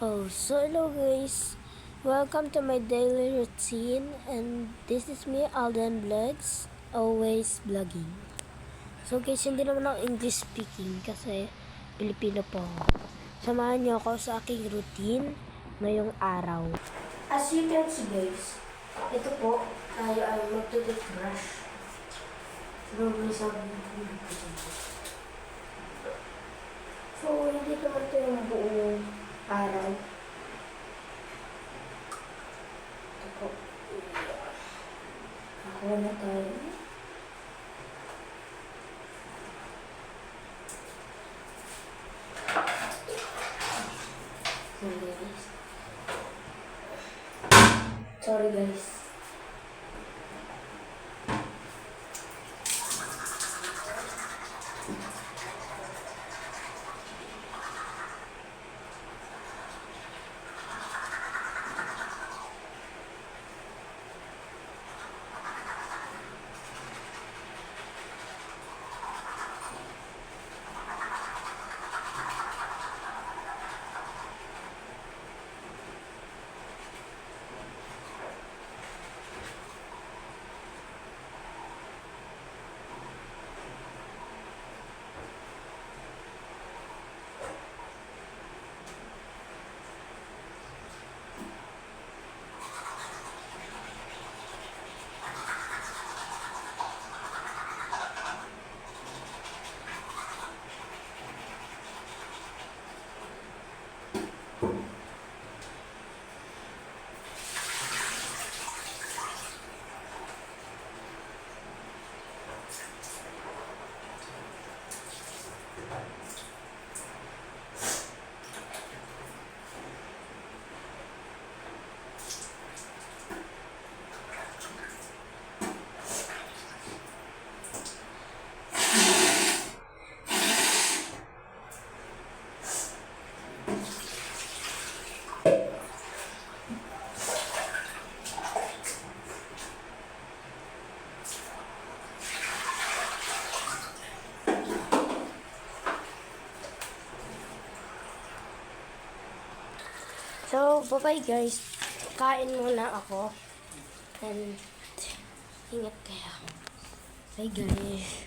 So hello guys, welcome to my daily routine, and this is me, Alden Vlogs, always vlogging. So guys, hindi naman ako English speaking kasi Pilipino po ako. Samahan niyo ako sa aking routine ngayong araw. As you can see guys, ito po, tayo ay magtutoothbrush. So, hindi naman ito yung buong araw. Ito po. Ako na tayo. Sorry guys. So, bye-bye guys. Kain muna ako. And, ingat kayo. Bye guys.